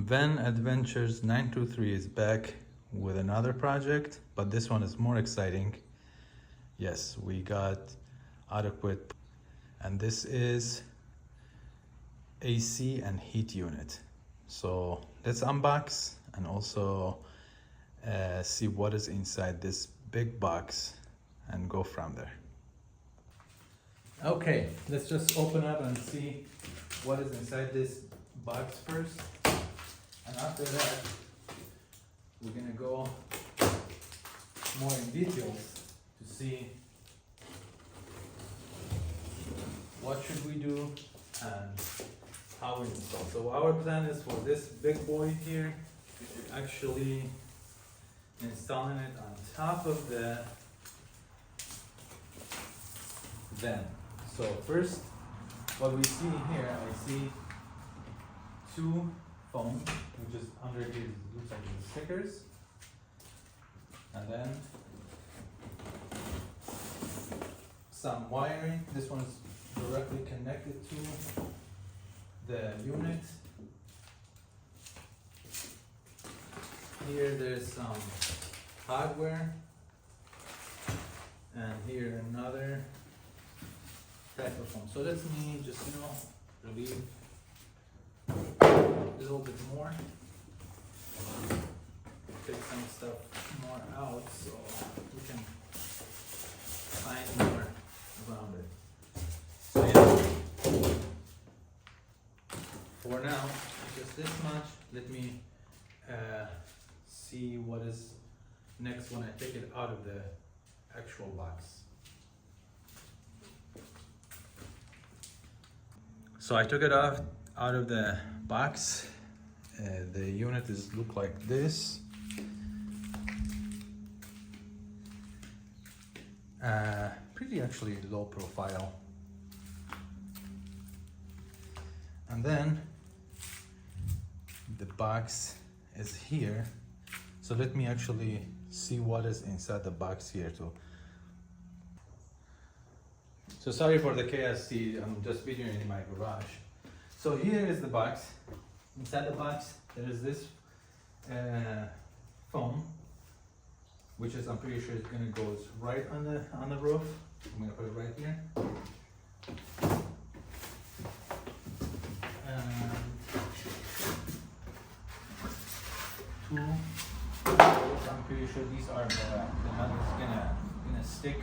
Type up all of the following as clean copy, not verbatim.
Van Adventures 923 is back with another project, but this one is more exciting. Yes, we got OutEquip, and this is AC and heat unit. So let's unbox and also see what is inside this big box and go from there. Okay, let's just open up and see what is inside this box first. And after that, we're gonna go more in details to see what should we do and how we install. So our plan is for this big boy here, actually installing it on top of the van. So first, what we see here, I see two foam, which is under here, looks like the stickers, and then some wiring. This one is directly connected to the unit. Here there's some hardware, and here another type of foam. So let me just, relieve a little bit more, take some stuff more out so we can find more around it. So yeah, for now, just this much. Let me see what is next when I take it out of the actual box. So I took it out of the box. The unit look like this. Pretty actually low profile. And then the box is here. So let me actually see what is inside the box here too. So sorry for the KSC, I'm just videoing in my garage. So here is the box. Inside the box, there is this foam, which is, I'm pretty sure it's gonna go right on the roof. I'm gonna put it right here. And two, I'm pretty sure these are the metals gonna stick.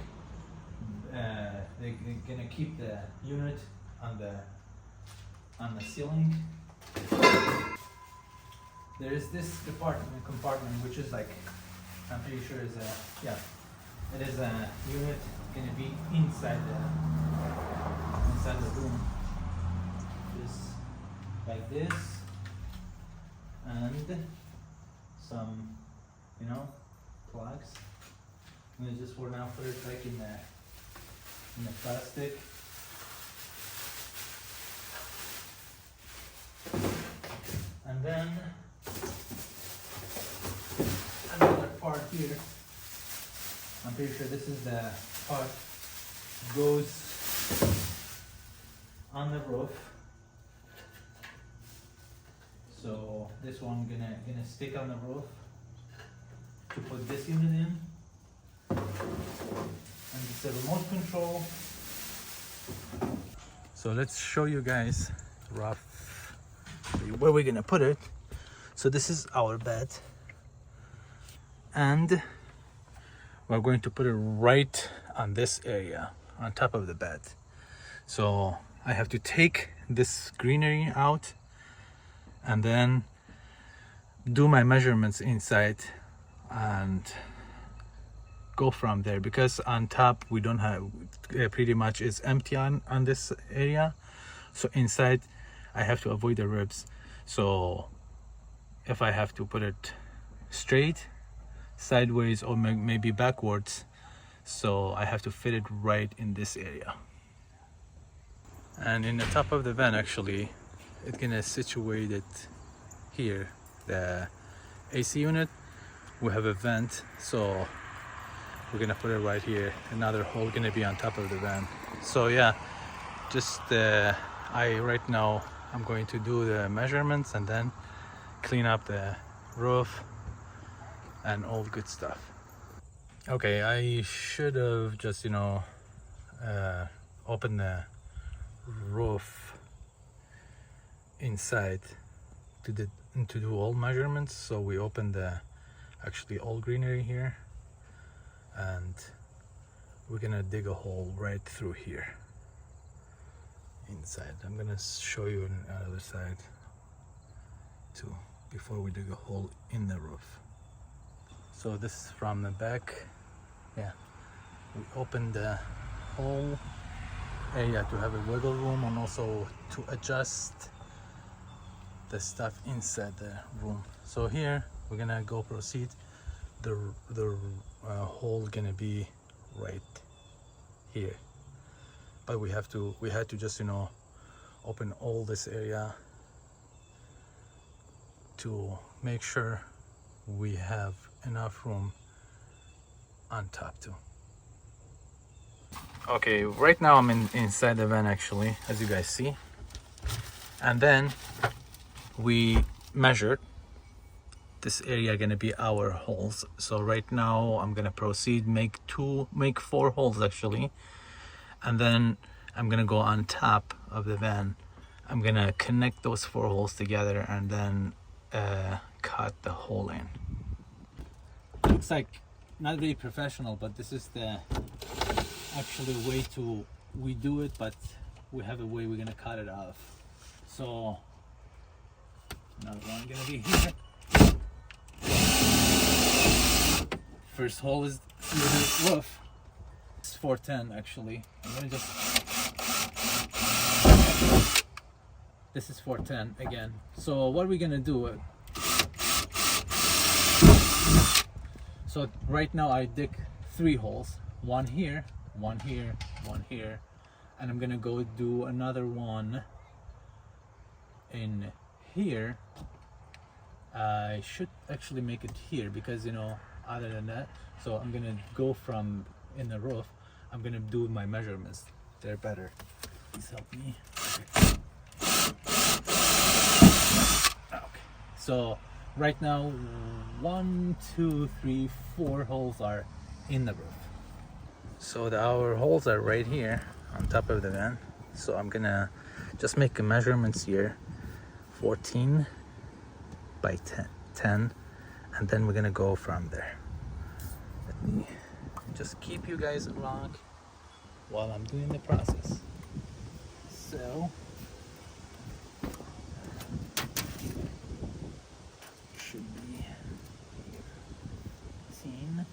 They're gonna keep the unit on the ceiling. There is this compartment, which is like, I'm pretty sure is it is a unit gonna be inside the room, just like this, and some plugs. I'm gonna just for now put it like in the plastic. And then another part here. I'm pretty sure this is the part goes on the roof. So this one gonna stick on the roof to put this unit in. And it's a remote control. So let's show you guys rough where we're gonna put it. So this is our bed, and we're going to put it right on this area on top of the bed. So I have to take this greenery out and then do my measurements inside and go from there, because on top we don't have, pretty much is empty on this area. So inside I have to avoid the ribs. So if I have to put it straight, sideways, or maybe backwards, so I have to fit it right in this area. And in the top of the van, actually it's gonna situate it here, the AC unit. We have a vent, so we're gonna put it right here. Another hole gonna be on top of the van. So yeah, just right now I'm going to do the measurements and then clean up the roof and all good stuff. Okay, I should have just opened the roof inside to do all measurements. So we opened the actually all greenery here, and we're gonna dig a hole right through here inside. I'm gonna show you on the other side too before we dig a hole in the roof. So this is from the back. Yeah, we opened the whole area to have a wiggle room and also to adjust the stuff inside the room. So here we're gonna go proceed. The hole gonna be right here, but we had to just open all this area to make sure we have enough room on top too. Okay, right now I'm inside the van actually, as you guys see, and then we measured this area gonna be our holes. So right now I'm gonna proceed make 4 holes actually, and then I'm gonna go on top of the van. I'm gonna connect those 4 holes together and then cut the hole in. Looks like not very professional, but this is the actually way we do it, but we have a way we're gonna cut it off. So another one gonna be here. First hole is through the roof. It's 410 actually. I'm gonna just, this is 410 again. So what are we gonna do? So right now I dig 3 holes, one here, one here, one here, and I'm gonna go do another one in here. I should actually make it here because other than that, so I'm gonna go from in the roof, I'm gonna do my measurements. They're better. Please help me. Okay. So right now 1, 2, 3, 4 holes are in the roof. So our holes are right here on top of the van. So I'm gonna just make the measurements here, 14 by 10, and then we're gonna go from there. Let me just keep you guys along while I'm doing the process. So should be seen.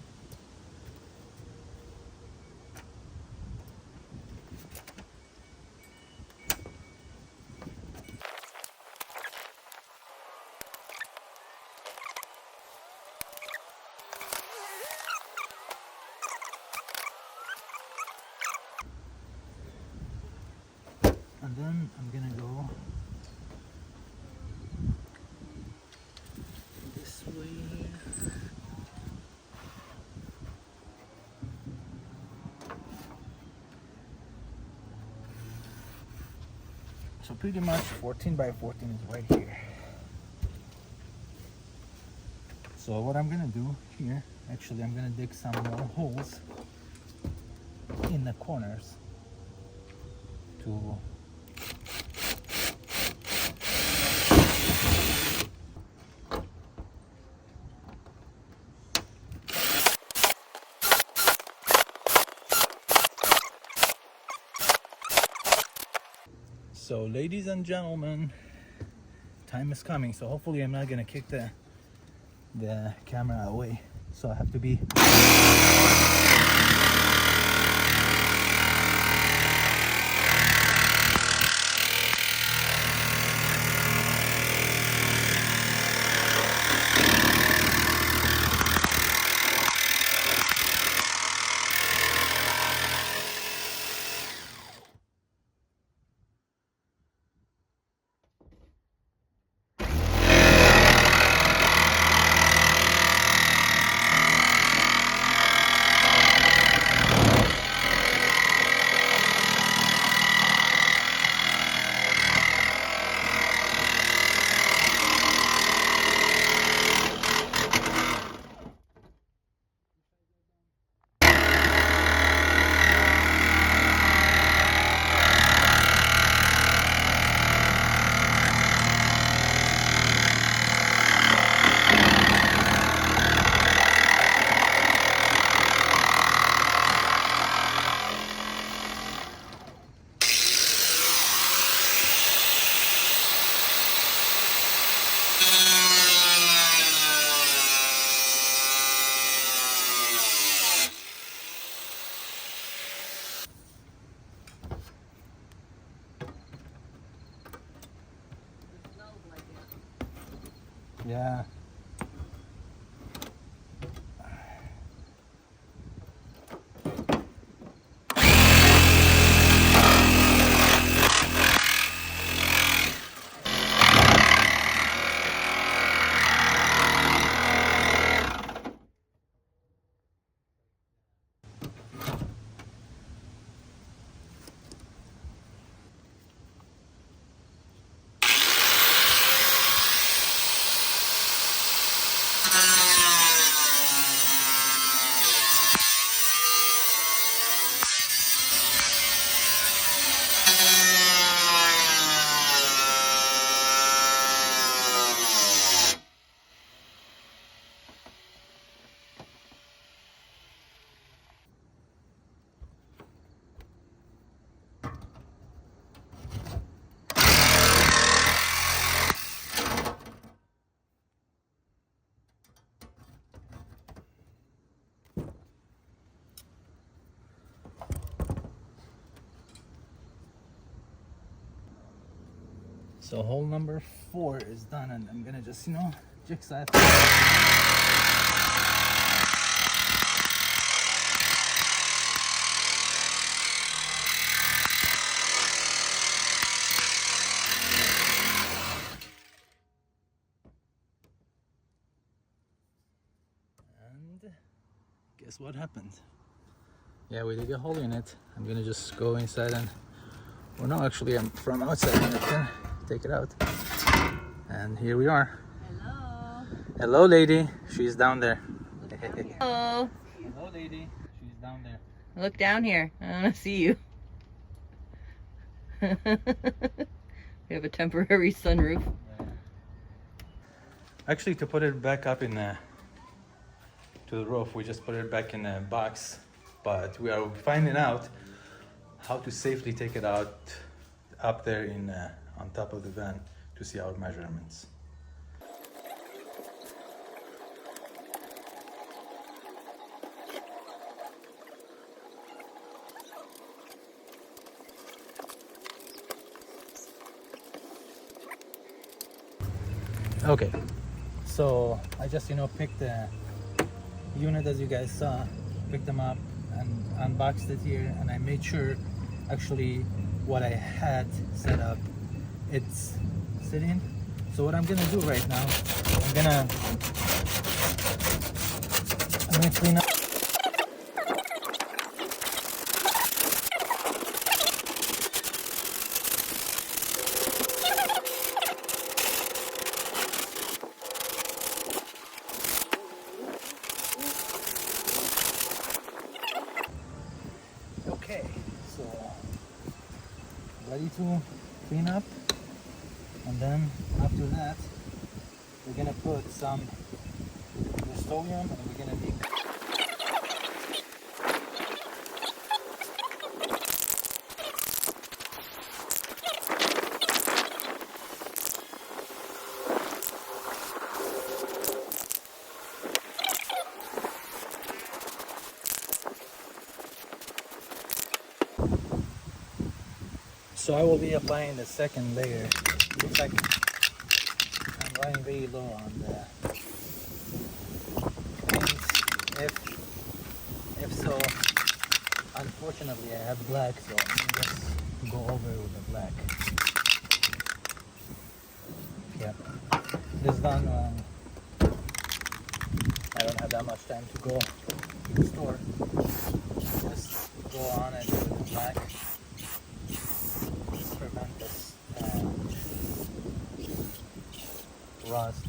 And then I'm gonna go this way here. So pretty much 14 by 14 is right here. So what I'm gonna do here, actually I'm gonna dig some more holes in the corners to So ladies and gentlemen, time is coming. So hopefully I'm not gonna kick the camera away. So I have to be Yeah. So hole number 4 is done, and I'm gonna just, jigsaw it. And guess what happened? Yeah, we did a hole in it. I'm gonna just go inside and, well, no, actually I'm from outside. I'm gonna take it out. And here we are. Hello. Hello, lady. She's down there. Hello. Hello, lady. She's down there. Look down here. I want to see you. We have a temporary sunroof. Yeah. Actually, to put it back up in to the roof, we just put it back in a box. But we are finding out how to safely take it out up there in on top of the van to see our measurements. Okay, so I just picked the unit as you guys saw, picked them up and unboxed it here, and I made sure actually what I had set up, it's sitting. So what I'm gonna do right now, I'm gonna clean up. Okay, so ready to clean up, and then after that we're gonna put some Rust-Oleum and we're gonna be so I will be applying the second layer. Looks like I'm running very low on the paints. If so, unfortunately I have black, so I'm gonna just go over with the black. Yeah, this done. I don't have that much time to go to the store. Just go on and with the black. Prevent this rust.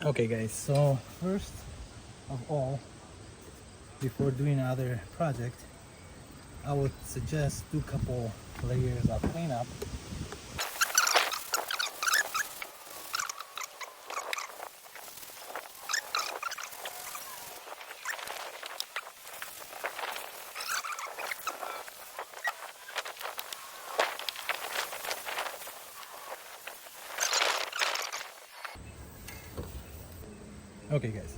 Okay guys, so first of all, before doing another project, I would suggest do a couple layers of cleanup. Okay guys,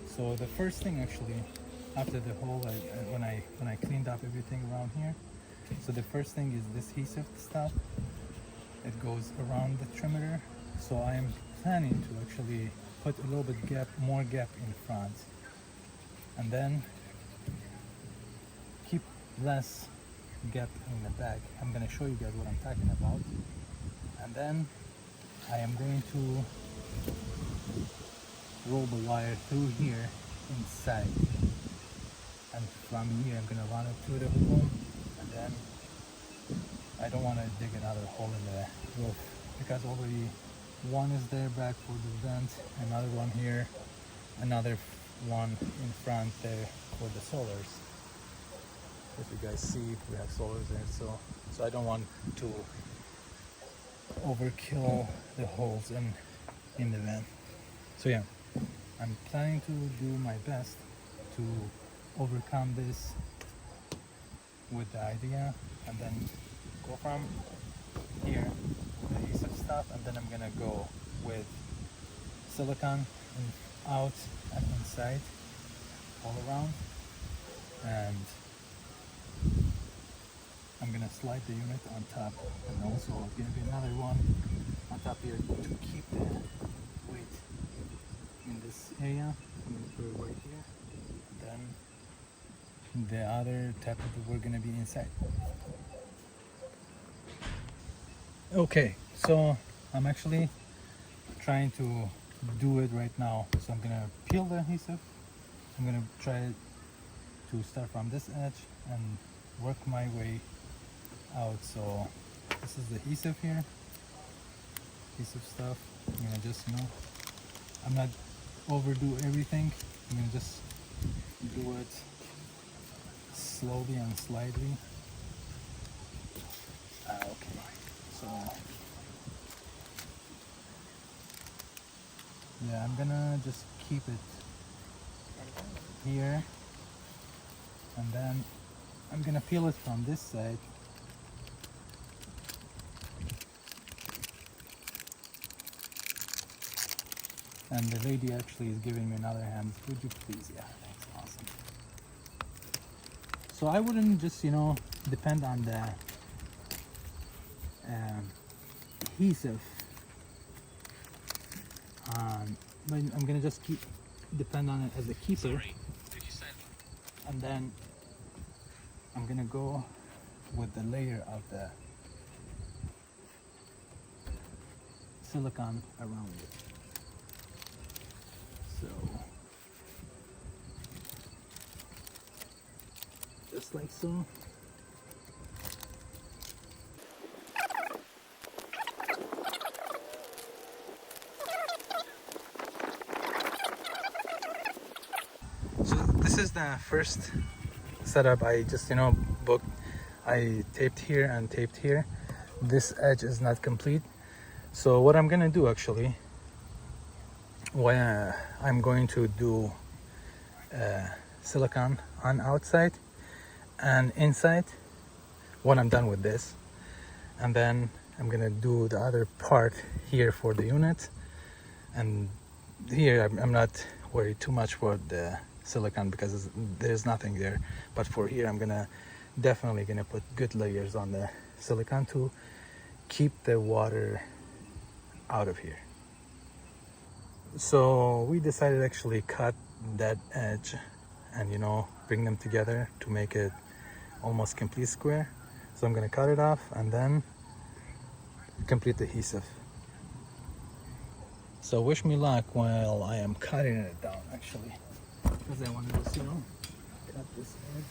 so the first thing actually after the whole when I cleaned up everything around here, so the first thing is this adhesive stuff. It goes around the trimmer, so I am planning to actually put a little bit more gap in front, and then keep less gap in the back. I'm gonna show you guys what I'm talking about, and then I am going to roll the wire through here inside, and from here I'm gonna run it through the hole, and then I don't want to dig another hole in the roof because already one is there back for the vent, another one here, another one in front there for the solars. If you guys see, we have solars there, so I don't want to overkill the holes in the vent. So yeah, I'm planning to do my best to overcome this with the idea, and then go from here with the adhesive stuff, and then I'm gonna go with silicone out and inside all around, and I'm gonna slide the unit on top, and also gonna be another one on top here to keep the weight in this area. I'm gonna put it right here, and then the other type of the we're gonna be inside. Okay, so I'm actually trying to do it right now. So I'm gonna peel the adhesive. I'm gonna try to start from this edge and work my way out. So this is the adhesive here, adhesive stuff. I'm gonna just, I'm not overdo everything. I'm gonna just do it slowly and slightly. Okay, so yeah, I'm gonna just keep it here, and then I'm gonna peel it from this side. And the lady actually is giving me another hand. Would you please? Yeah, thanks. Awesome. So I wouldn't just, depend on the adhesive. But I'm gonna just depend on it as a keeper. And then I'm gonna go with the layer of the silicone around it. So just like so. So this is the first setup. I just booked. I taped here and taped here. This edge is not complete. So what I'm gonna do actually, I'm going to do silicone on outside and inside when I'm done with this, and then I'm gonna do the other part here for the unit. And here I'm not worried too much for the silicone because there's nothing there, but for here I'm definitely gonna put good layers on the silicone to keep the water out of here. So we decided actually cut that edge and bring them together to make it almost complete square. So I'm gonna cut it off and then complete the adhesive. So wish me luck while I am cutting it down actually, because I want to just cut this edge.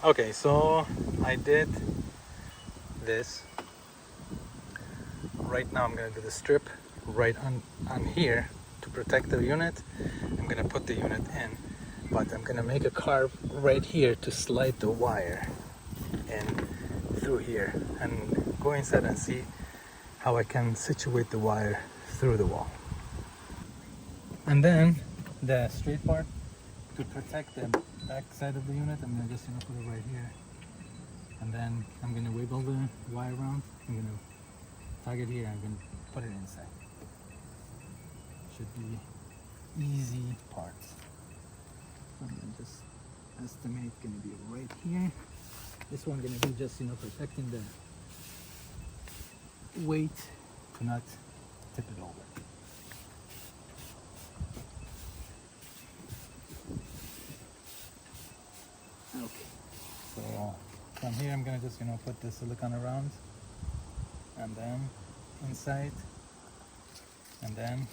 Okay, so I did this. Right now I'm gonna do the strip right on here to protect the unit. I'm gonna put the unit in, but I'm gonna make a carve right here to slide the wire in through here and go inside and see how I can situate the wire through the wall. And then the straight part to protect the back side of the unit, I'm gonna just put it right here. And then I'm gonna wiggle the wire around. I'm gonna tug it here. I'm gonna put it inside. Should be easy parts. So I'm gonna just estimate gonna be right here. This one gonna be just protecting the weight to not tip it over. Okay. So from here I'm gonna just put the silicone around, and then inside, and then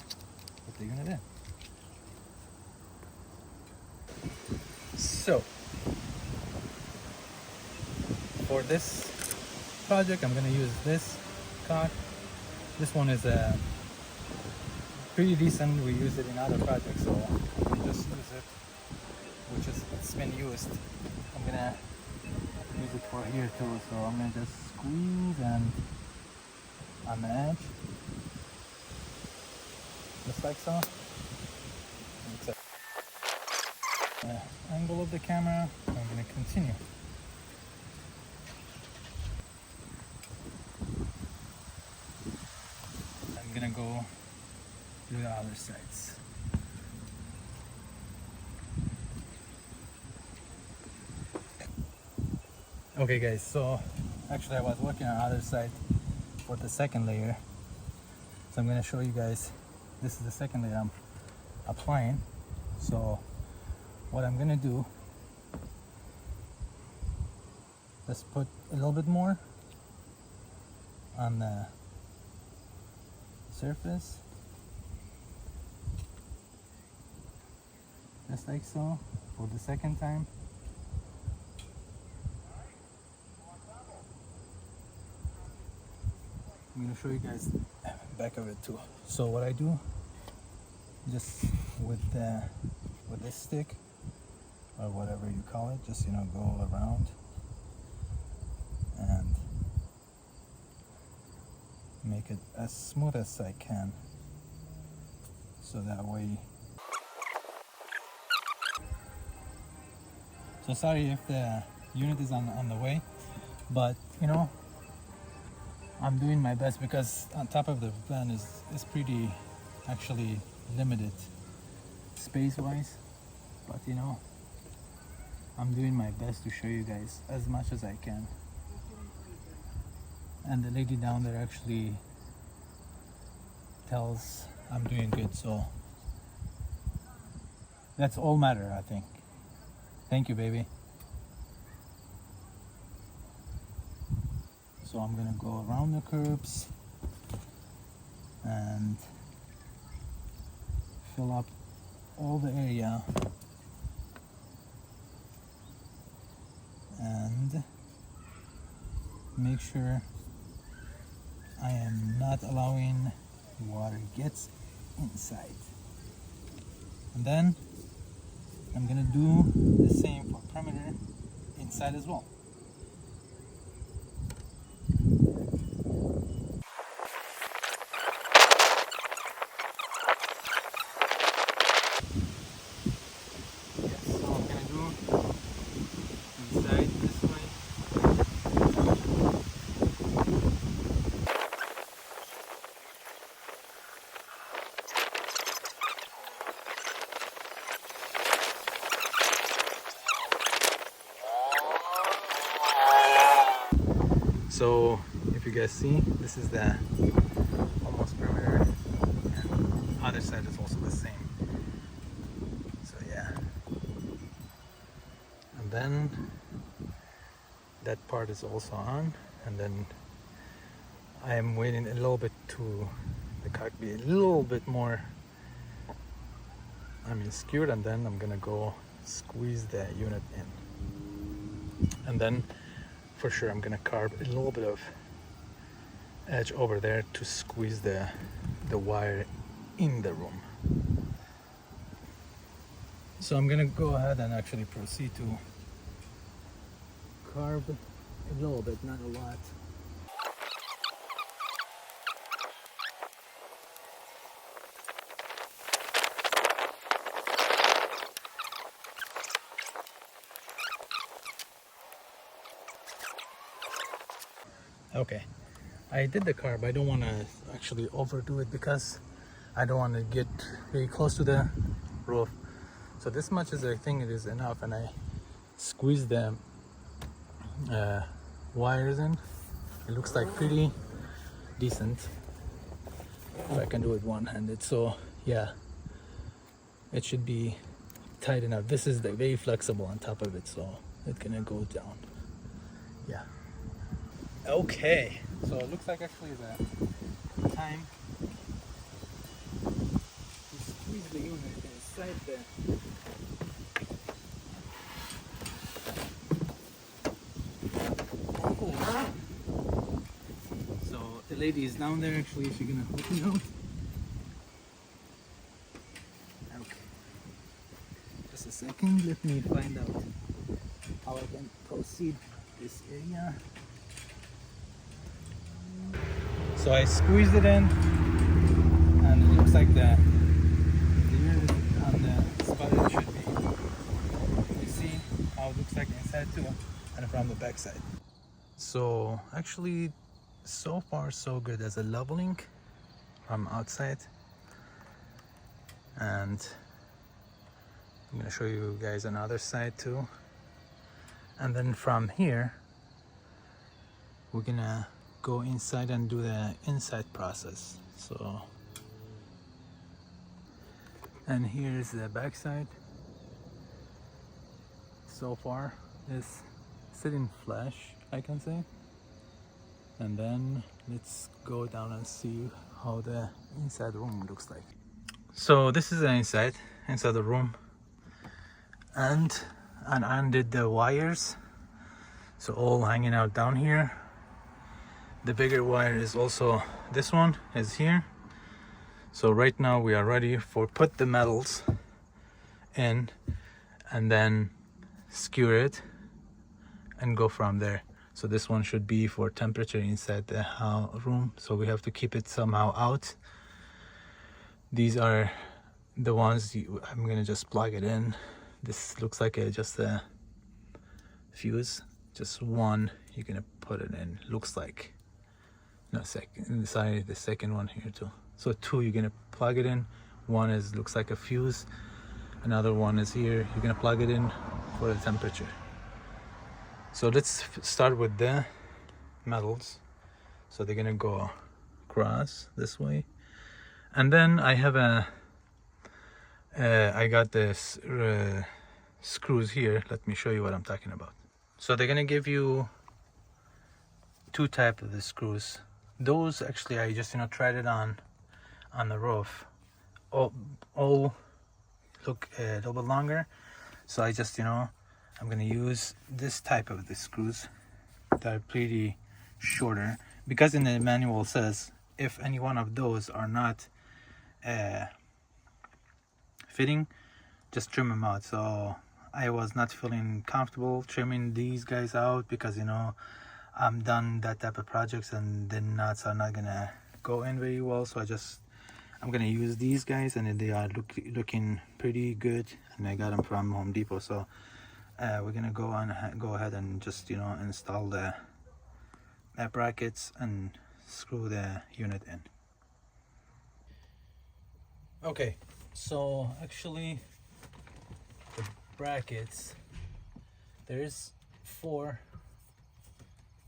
put the unit in. So for this project I'm gonna use this cock. This one is pretty decent. We use it in other projects, so I'll just use it, which is it's been used. I'm gonna use it for here too, so I'm gonna just squeeze and on the edge, just like so. It's the angle of the camera. I'm gonna continue. I'm gonna go to the other sides. Okay guys, so actually I was working on the other side for the second layer. So I'm gonna show you guys, this is the second layer I'm applying. So what I'm gonna do, just put a little bit more on the surface, just like so, for the second time. I'm gonna show you guys the back of it too. So what I do, just with this stick or whatever you call it, just go around and make it as smooth as I can, so that way. So sorry if the unit is on the way, but I'm doing my best, because on top of the van is pretty actually limited space wise, but I'm doing my best to show you guys as much as I can. And the lady down there actually tells I'm doing good, so that's all matter, I think. Thank you, baby. So I'm gonna go around the curves and fill up all the area, and make sure I am not allowing water gets inside. And then I'm gonna do the same for perimeter inside as well. So if you guys see, this is the almost perimeter, and other side is also the same. So yeah, and then that part is also on, and then I am waiting a little bit to the cock be a little bit more, skewed, and then I'm gonna go squeeze the unit in, and then for sure I'm gonna carve a little bit of edge over there to squeeze the the wire in the room. So I'm gonna go ahead and actually proceed to carve a little bit, not a lot. Okay, I did the carve. I don't want to actually overdo it because I don't want to get very close to the roof. So this much is, I think it is enough, and I squeeze the wires in. It looks like pretty decent. If I can do it one-handed, so yeah, it should be tight enough. This is the very flexible on top of it, so it's gonna go down. Yeah. Okay, so it looks like actually the time to squeeze the unit inside the hole. So the lady is down there actually, she's gonna help me out. Okay. Just a second, let me find out how I can proceed this area. So I squeezed it in, and it looks like the unit on the spot it should be. You see how it looks like inside too, and from the back side. So actually, so far so good. There's a leveling from outside, and I'm gonna show you guys another side too. And then from here, we're gonna go inside and do the inside process. So, and here's the back side. So far is sitting flush, I can say. And then let's go down and see how the inside room looks like. So this is the inside the room, and I undid the wires, so all hanging out down here. The bigger wire is also, this one is here. So right now we are ready for put the metals in and then skewer it and go from there. So this one should be for temperature inside the room, so we have to keep it somehow out. These are the ones I'm gonna just plug it in. This looks like just a fuse, just one you're gonna put it in, looks like. No, sorry, the second one here too. So two you're gonna plug it in. One is looks like a fuse. Another one is here. You're gonna plug it in for the temperature. So let's start with the metals. So they're gonna go across this way, and then I have I got this screws here. Let me show you what I'm talking about. So they're gonna give you two types of the screws. Those actually I just tried it on the roof. All look a little bit longer, so I just I'm gonna use this type of the screws that are pretty shorter, because in the manual says if any one of those are not fitting, just trim them out. So I was not feeling comfortable trimming these guys out because I'm done that type of projects, and the nuts are not gonna go in very well. So I'm gonna use these guys, and they are looking pretty good, and I got them from Home Depot. So we're gonna go ahead and just install the brackets and screw the unit in. Okay, so actually the brackets, there's 4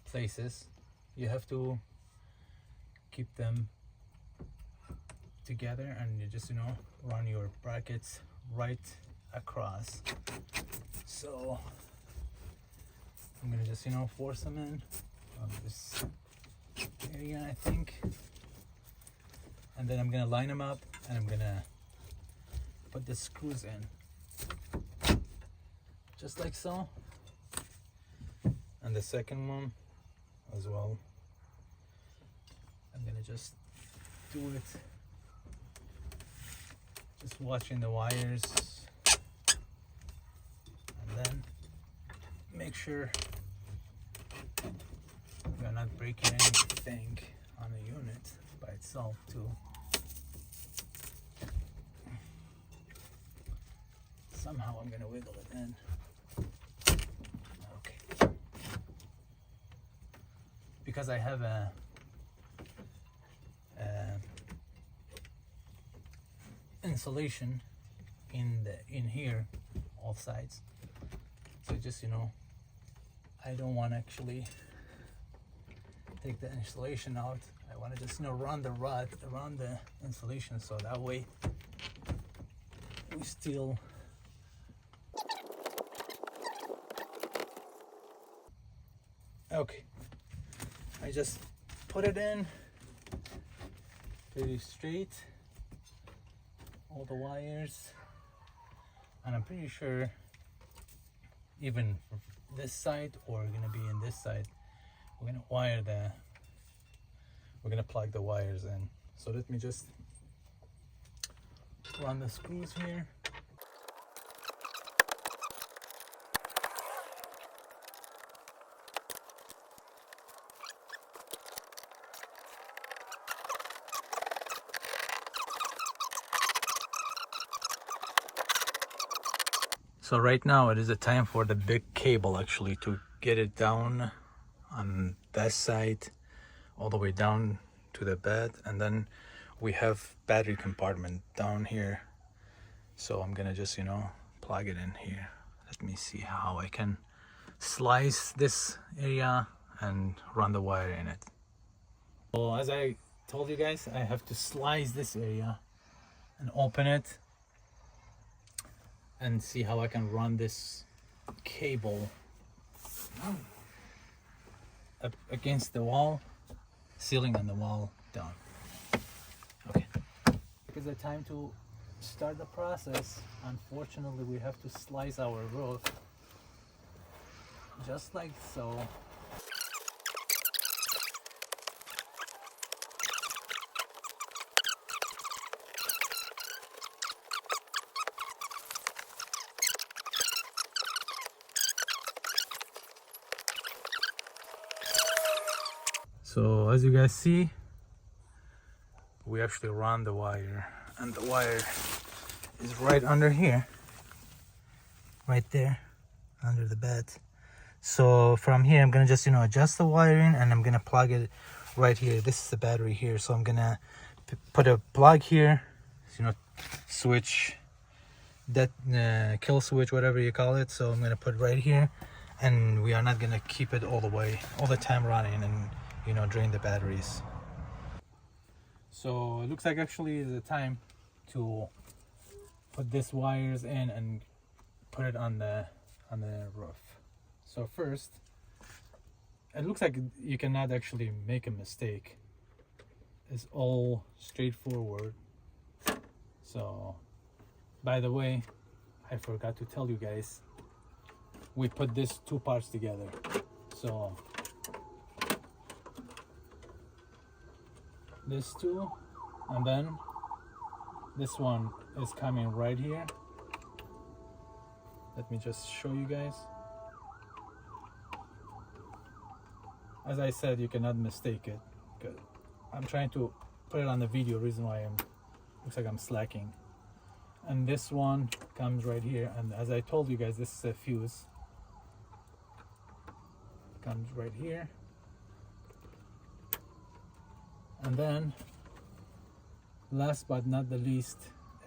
places. You have to keep them together, and you just run your brackets right across. So I'm gonna just force them in on this area, I think, and then I'm gonna line them up, and I'm gonna put the screws in just like so, and the second one as well. I'm gonna just do it just watching the wires, and then make sure you're not breaking anything on the unit by itself too. Somehow I'm gonna wiggle it in. Okay. Because I have a insulation in here, all sides. So just, you know, I don't want to actually take the insulation out. I want to just, you know, run the rod around the insulation, so that way we still okay. I just put it in pretty straight, all the wires, and I'm pretty sure even this side or gonna be in this side, we're gonna plug the wires in. So let me just run the screws here. So right now it is the time for the big cable actually to get it down on that side all the way down to the bed, and then we have battery compartment down here. So I'm gonna just, you know, plug it in here. Let me see how I can slice this area and run the wire in it. So as I told you guys, I have to slice this area and open it and see how I can run this cable up against the wall, ceiling and the wall down. Okay. Because the time to start the process, unfortunately we have to slice our roof just like so. So as you guys see, we actually run the wire, and the wire is right under here, right there under the bed. So from here I'm gonna just, you know, adjust the wiring, and I'm gonna plug it right here. This is the battery here, so I'm gonna put a plug here, you know, switch that kill switch, whatever you call it. So I'm gonna put right here, and we are not gonna keep it all the time running and, you know, drain the batteries. So it looks like actually the time to put this wires in and put it on the roof. So first, it looks like you cannot actually make a mistake. It's all straightforward. So, by the way, I forgot to tell you guys, we put these two parts together. So this two, and then this one is coming right here. Let me just show you guys. As I said, you cannot mistake it. Good. I'm trying to put it on the video, reason why looks like I'm slacking. And this one comes right here, and as I told you guys, this is a fuse. Comes right here. And then, last but not the least,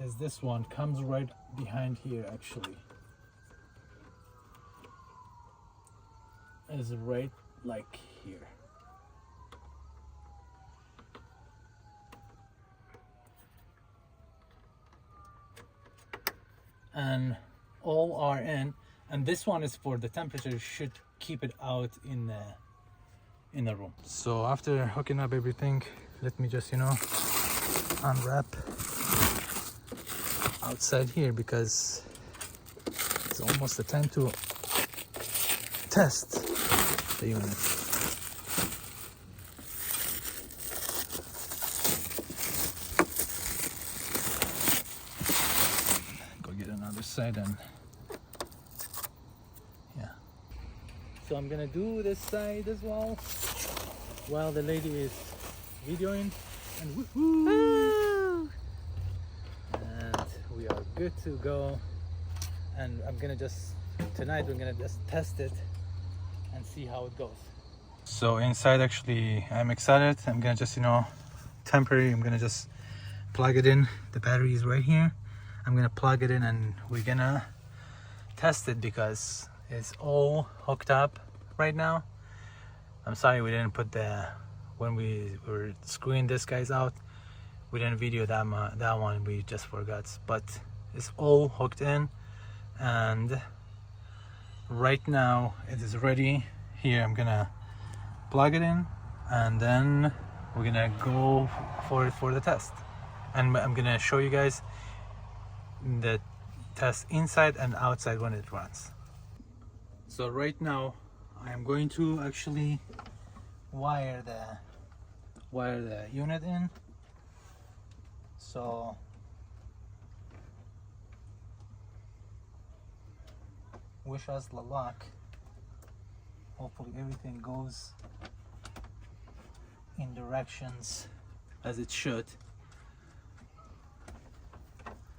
is this one comes right behind here actually. Is right like here. And all are in, and this one is for the temperature, should keep it out in the room. So after hooking up everything, let me just, you know, unwrap outside here, because it's almost the time to test the unit. side and yeah. So I'm gonna do this side as well while the lady is videoing, and woohoo! And we are good to go. And I'm gonna just tonight we're gonna just test it and see how it goes. So inside, actually, I'm excited. I'm gonna just, temporary, I'm gonna just plug it in. The battery is right here. I'm gonna plug it in and we're gonna test it because it's all hooked up right now. I'm sorry we didn't put when we were screwing this guys out, we didn't video that one, we just forgot. But it's all hooked in, and right now it is ready. Here I'm gonna plug it in and then we're gonna go for the test, and I'm gonna show you guys the test inside and outside when it runs. So right now I am going to actually wire the unit in. So wish us the luck. Hopefully everything goes in directions as it should.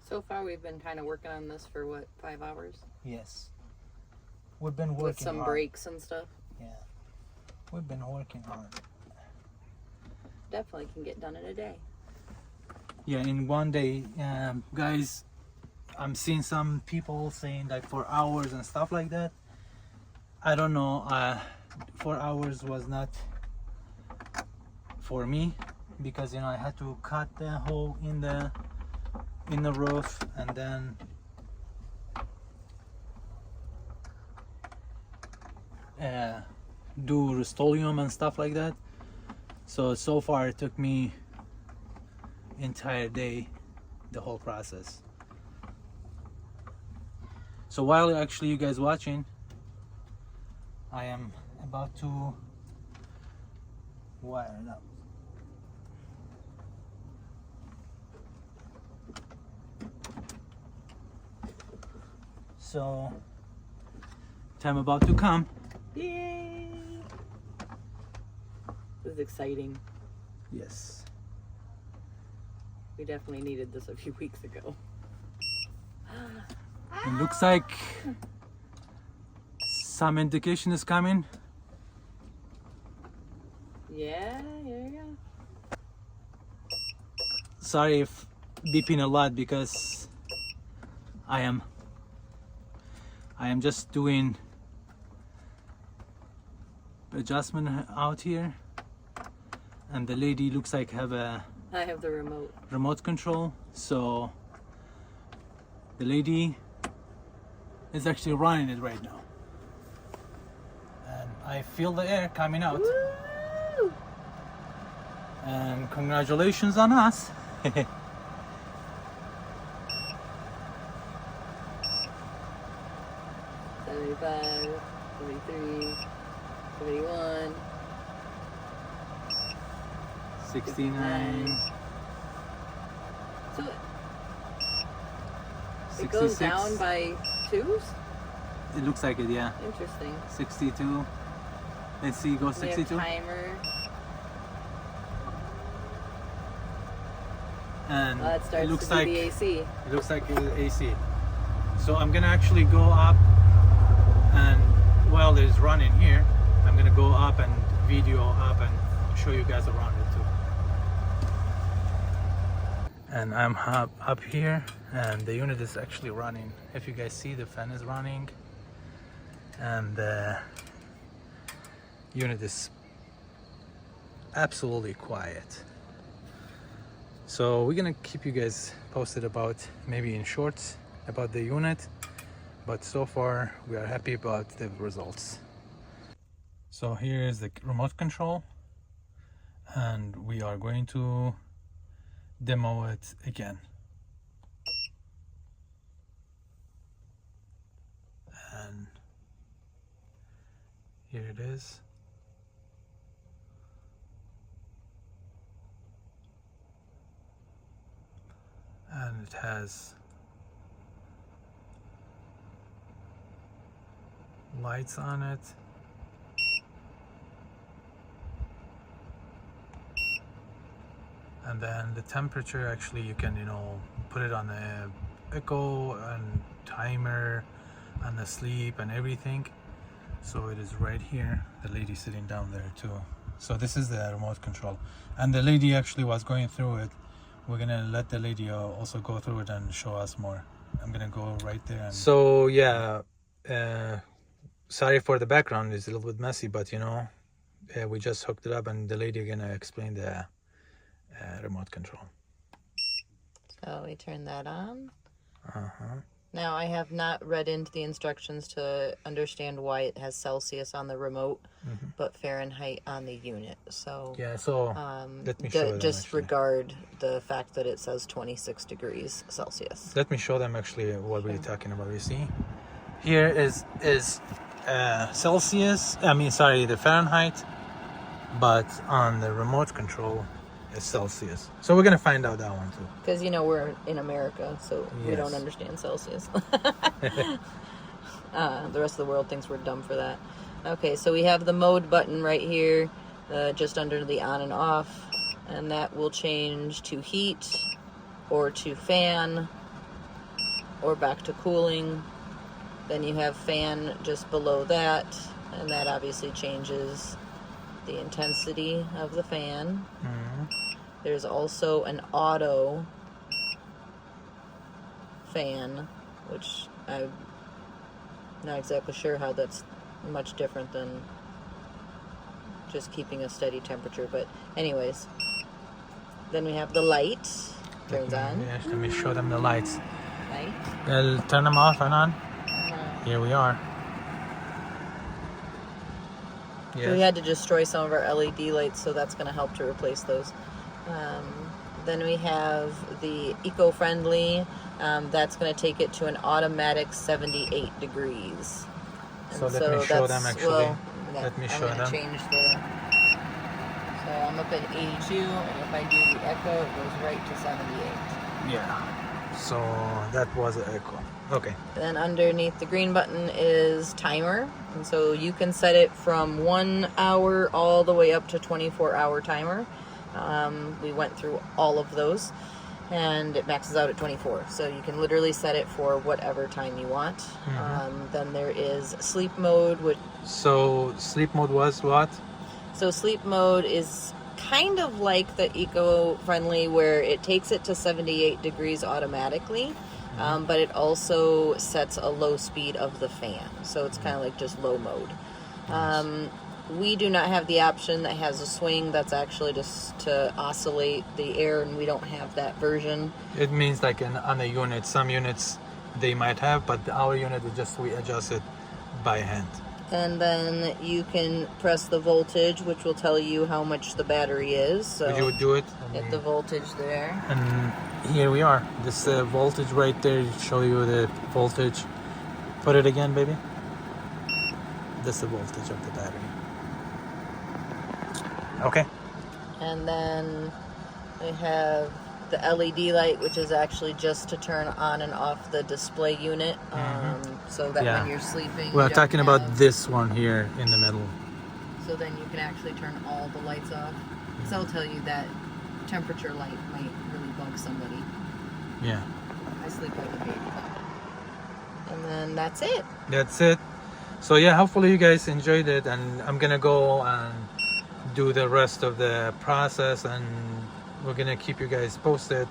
So far we've been kind of working on this for what, 5 hours? Yes. We've been working with some hard. breaks and stuff. Yeah. We've been working hard. Definitely can get done in a day. Yeah, in one day, guys. I'm seeing some people saying like 4 hours and stuff like that. I don't know. 4 hours was not for me because I had to cut the hole in the roof and then do Rust-Oleum and stuff like that. So far it took me entire day, the whole process. So while actually you guys watching, I am about to wire it up. So time about to come. Yay! This is exciting. Yes. We definitely needed this a few weeks ago. It looks like some indication is coming. Yeah. Sorry if beeping a lot because I am just doing adjustment out here, and the lady looks like I have the remote control, so the lady is actually running it right now, and I feel the air coming out. Woo! And congratulations on us. 75, 73, 71, 69. So it 66. goes down by twos? It looks like it, yeah. Interesting. 62. Let's see, go We have 62. timer. And That starts it looks to like be the AC. it looks like it's AC. So I'm gonna actually go up, and while it's running here, I'm gonna go up and video up and show you guys around it too. And I'm up here, and the unit is actually running. If you guys see, the fan is running, and the unit is absolutely quiet. So we're gonna keep you guys posted about, maybe in shorts, about the unit, but so far we are happy about the results. So here is the remote control, and we are going to demo it again. And here it is. And it has lights on it. And then the temperature, actually you can, you know, put it on the echo and timer and the sleep and everything. So it is right here. The lady sitting down there too. So this is the remote control, and the lady actually was going through it. We're gonna let the lady also go through it and show us more. I'm gonna go right there. And so yeah, sorry for the background, it's a little bit messy, but you know, we just hooked it up and the lady gonna explain the remote control. So we turn that on. Uh-huh. Now I have not read into the instructions to understand why it has Celsius on the remote, but Fahrenheit on the unit. So yeah, so let me show them. Disregard the fact that it says 26 degrees Celsius. Let me show them actually what we're talking about. You see, here is Celsius. I mean, sorry, the Fahrenheit, but on the remote control is Celsius. So we're gonna find out that one too. Because you know we're in America, so we Yes. don't understand Celsius. The rest of the world thinks we're dumb for that. Okay, so we have the mode button right here, just under the on and off, and that will change to heat, or to fan, or back to cooling. Then you have fan just below that, and that obviously changes the intensity of the fan. There's also an auto fan, which I'm not exactly sure how that's much different than just keeping a steady temperature, but anyways. Then we have the light, turns on. Yes, let me show them the lights. Light. I'll turn them off and on. Here we are. So Yes. we had to destroy some of our LED lights, so that's going to help to replace those. Then we have the eco-friendly. That's going to take it to an automatic 78 degrees. And So let me show them actually. Well, Let me show I'm going to them. change the... So I'm up at 82, and if I do the echo, it goes right to 78. Yeah. So that was an echo. Okay. Then underneath the green button is timer. And so you can set it from 1 hour all the way up to 24-hour timer. We went through all of those, and it maxes out at 24. So you can literally set it for whatever time you want. Then there is sleep mode, which... So sleep mode was what? So sleep mode is kind of like the eco-friendly, where it takes it to 78 degrees automatically. But it also sets a low speed of the fan. So it's kind of like just low mode. We do not have the option that has a swing. That's actually just to oscillate the air, and we don't have that version. It means like on a unit, some units they might have, but our unit is just we adjust it by hand. And then you can press the voltage, which will tell you how much the battery is. So Would you do it? hit the voltage there. And here we are. This voltage right there show you the voltage. Put it again, baby. This is the voltage of the battery. Okay. And then we have the LED light, which is actually just to turn on and off the display unit, so that when you're sleeping... We're talking about this one here in the middle. So then you can actually turn all the lights off. Because I'll tell you that temperature light might really bug somebody. Yeah. I sleep like a baby. And then that's it. That's it. So yeah, hopefully you guys enjoyed it, and I'm gonna go and do the rest of the process, and we're gonna keep you guys posted.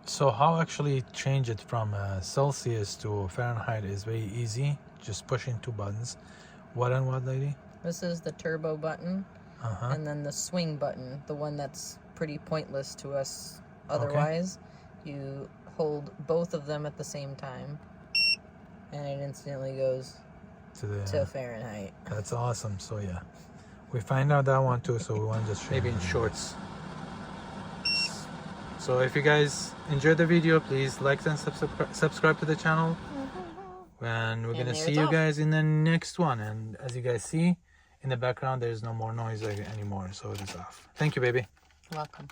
So how actually change it from Celsius to Fahrenheit is very easy. Just pushing two buttons. What and what, lady? This is the turbo button, and then the swing button, the one that's pretty pointless to us otherwise. You hold both of them at the same time, and it instantly goes to Fahrenheit. That's awesome. So yeah, we find out that one too, so we want to just maybe in shorts. So if you guys enjoyed the video, please like and subscribe to the channel, and we're gonna see you guys in the next one. And as you guys see in the background, there's no more noise anymore, so it is off. Thank you, baby. Welcome.